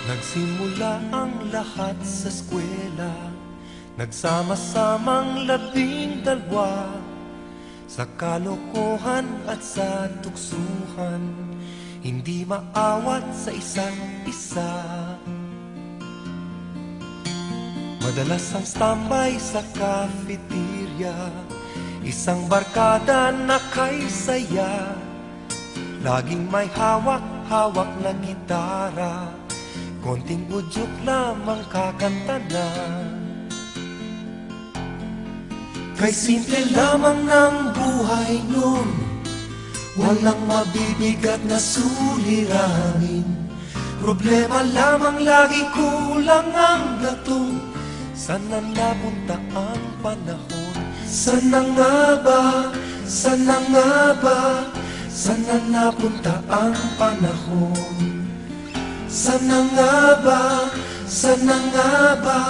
Nagsimula ang lahat sa eskwela, nagsama-samang 12 sa kalokohan at sa tuksuhan, hindi maawat sa isa't isa. Madalas ang standby sa cafeteria, isang barkada na kay saya, laging may hawak-hawak na gitara, konting udyok lamang kakanta na. Kay simple lamang ng buhay nun, walang mabibigat na suliranin. Problema lamang lagi, kulang ang gatong. Sana napunta ang panahon? Sana nga ba? Sana nga ba? Sana napunta ang panahon? Sana nga ba? Sana nga ba?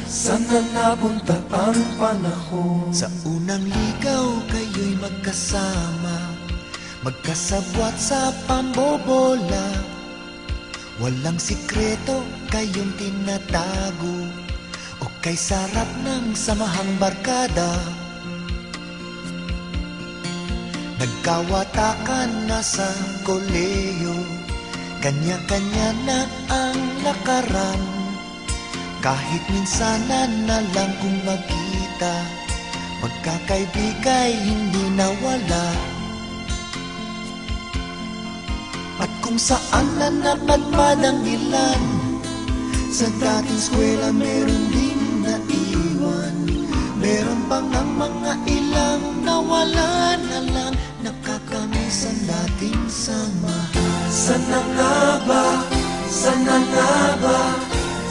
Sana napunta ang panahon? Sa unang ligaw kayo'y magkasama, magkasabwat sa pambobola. Walang sikreto kayong tinatago, o kay sarap ng samahang barkada. Nagkawatakan na sa koleyo, kanya-kanya na ang lakaran. Kahit minsanan na lang kung magkita, magkakaibigay hindi nawala. At kung saan na napadpad ang ilan, sa dating eskwela meron din naiwan. Meron pang ang mga ilang nawala na lang, nakakamiss ang dating samahan. Sana nga ba? Sana nga ba?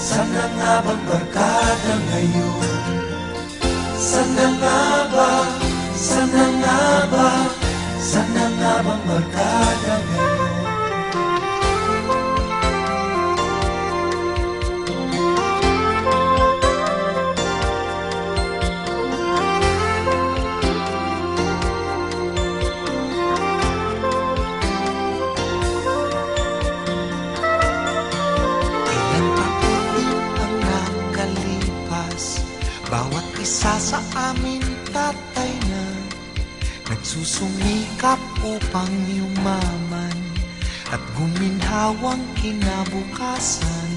Sana nga bang barkada ngayon? Sana nga ba? Sana nga ba? Sana nga bang barkada ngayon? Bawat isa sa amin tatay na nagsusumikap upang yumaman at guminhawang kinabukasan.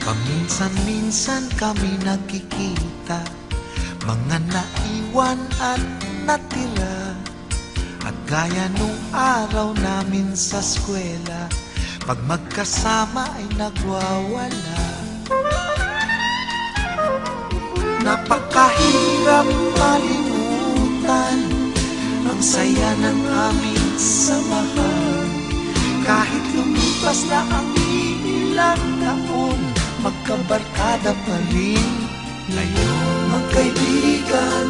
Paminsan-minsan kami nagkikita, mga naiwan at natira. At gaya nung araw namin sa eskwela, pag magkasama ay nagwawala. Napakahirap malimutan ang saya ng aming samahan. Kahit lumipas na ang ilang taon, magkabarkada pa rin ngayon. Magkaibigan,